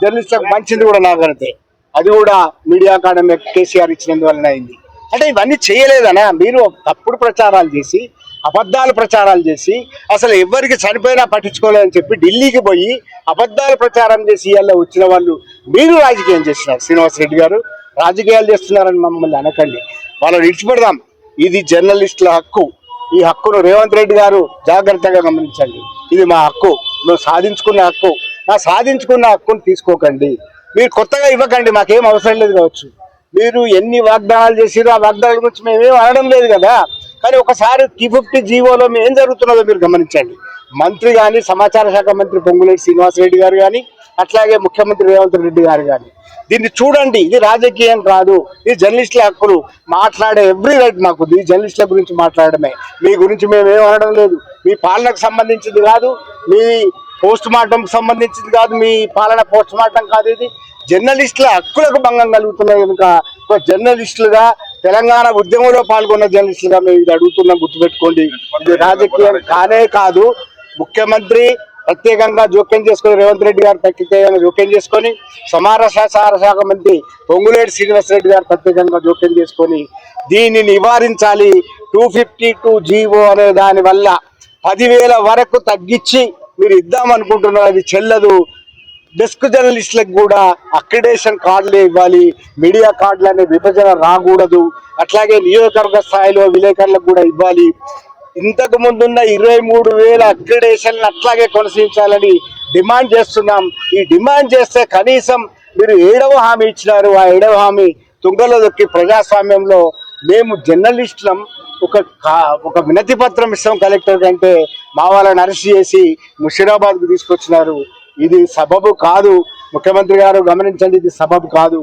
జర్నలిస్టులకు పంచింది కూడా నాగరితే, అది కూడా మీడియా అకాడమీ కేసీఆర్ ఇచ్చినందువలన అయింది. అంటే ఇవన్నీ చేయలేదనా? మీరు తప్పుడు ప్రచారాలు చేసి, అబద్ధాలు ప్రచారాలు చేసి, అసలు ఎవరికి చనిపోయినా పట్టించుకోలేదని చెప్పి ఢిల్లీకి పోయి అబద్ధాలు ప్రచారం చేసి ఇవాళ వచ్చిన వాళ్ళు మీరు రాజకీయం చేస్తున్నారు. శ్రీనివాసరెడ్డి గారు రాజకీయాలు చేస్తున్నారని మమ్మల్ని అనకండి. వాళ్ళని విడిచిపెడదాం. ఇది జర్నలిస్టుల హక్కు. ఈ హక్కును రేవంత్ రెడ్డి గారు జాగ్రత్తగా గమనించండి. ఇది మా హక్కు, మేము సాధించుకున్న హక్కు. నా సాధించుకున్న హక్కును తీసుకోకండి. మీరు కొత్తగా ఇవ్వకండి, మాకేం అవసరం లేదు కావచ్చు. మీరు ఎన్ని వాగ్దానాలు చేసిరో ఆ వాగ్దానాల గురించి మేమేం అనడం లేదు కదా. కానీ ఒకసారి T50 జీవోలో ఏం జరుగుతున్నదో మీరు గమనించండి. మంత్రి కానీ, సమాచార శాఖ మంత్రి పొంగులేటి శ్రీనివాసరెడ్డి గారు కానీ, అట్లాగే ముఖ్యమంత్రి రేవంత్ రెడ్డి గారు కానీ దీన్ని చూడండి. ఇది రాజకీయం కాదు, ఇది జర్నలిస్టుల హక్కులు. మాట్లాడే ఎవ్రీ రైట్ మాకు. ఈ జర్నలిస్టుల గురించి మాట్లాడమే. మీ గురించి మేమేం అనడం లేదు. మీ పాలనకు సంబంధించింది కాదు, మీ పోస్ట్ మార్టంకి సంబంధించింది కాదు, మీ పాలన పోస్ట్ మార్టం కాదు. ఇది జర్నలిస్టుల హక్కులకు భంగం కలుగుతున్నాయి కనుక జర్నలిస్టులుగా, తెలంగాణ ఉద్యమంలో పాల్గొన్న జర్నలిస్టులుగా మేము ఇది అడుగుతున్నాం. గుర్తుపెట్టుకోండి, ఇది రాజకీయం కానే కాదు. ముఖ్యమంత్రి ప్రత్యేకంగా జోక్యం చేసుకొని, రేవంత్ రెడ్డి గారు ప్రత్యేకంగా జోక్యం చేసుకొని, సమాచార శాఖ మంత్రి పొంగులేటి శ్రీనివాసరెడ్డి గారు ప్రత్యేకంగా జోక్యం చేసుకొని దీన్ని నివారించాలి. 252 జీవో అనే దాని వల్ల 10,000 వరకు తగ్గించి మీరు ఇద్దామనుకుంటున్నారు. అది చెల్లదు. డెస్క్ జర్నలిస్టులకు కూడా అక్రిడేషన్ కార్డులే ఇవ్వాలి. మీడియా కార్డులు అనే విభజన రాకూడదు. అట్లాగే నియోజకవర్గ స్థాయిలో విలేకరులకు కూడా ఇవ్వాలి. ఇంతకు ముందున్న 23,000 అక్రిడేషన్ అట్లాగే కొనసాగించాలని డిమాండ్ చేస్తున్నాం. ఈ డిమాండ్ చేస్తే కనీసం మీరు 7వ హామీ ఇచ్చినారు. ఆ 7వ హామీ తుంగలో దొక్కి ప్రజాస్వామ్యంలో మేము జర్నలిస్టులం ఒక వినతి పత్రం ఇస్తాం కలెక్టర్ కంటే మా వాళ్ళని అరెస్ట్ చేసి ముషీరాబాద్కు తీసుకొచ్చినారు. ఇది సబబు కాదు. ముఖ్యమంత్రి గారు గమనించండి, ఇది సబబు కాదు.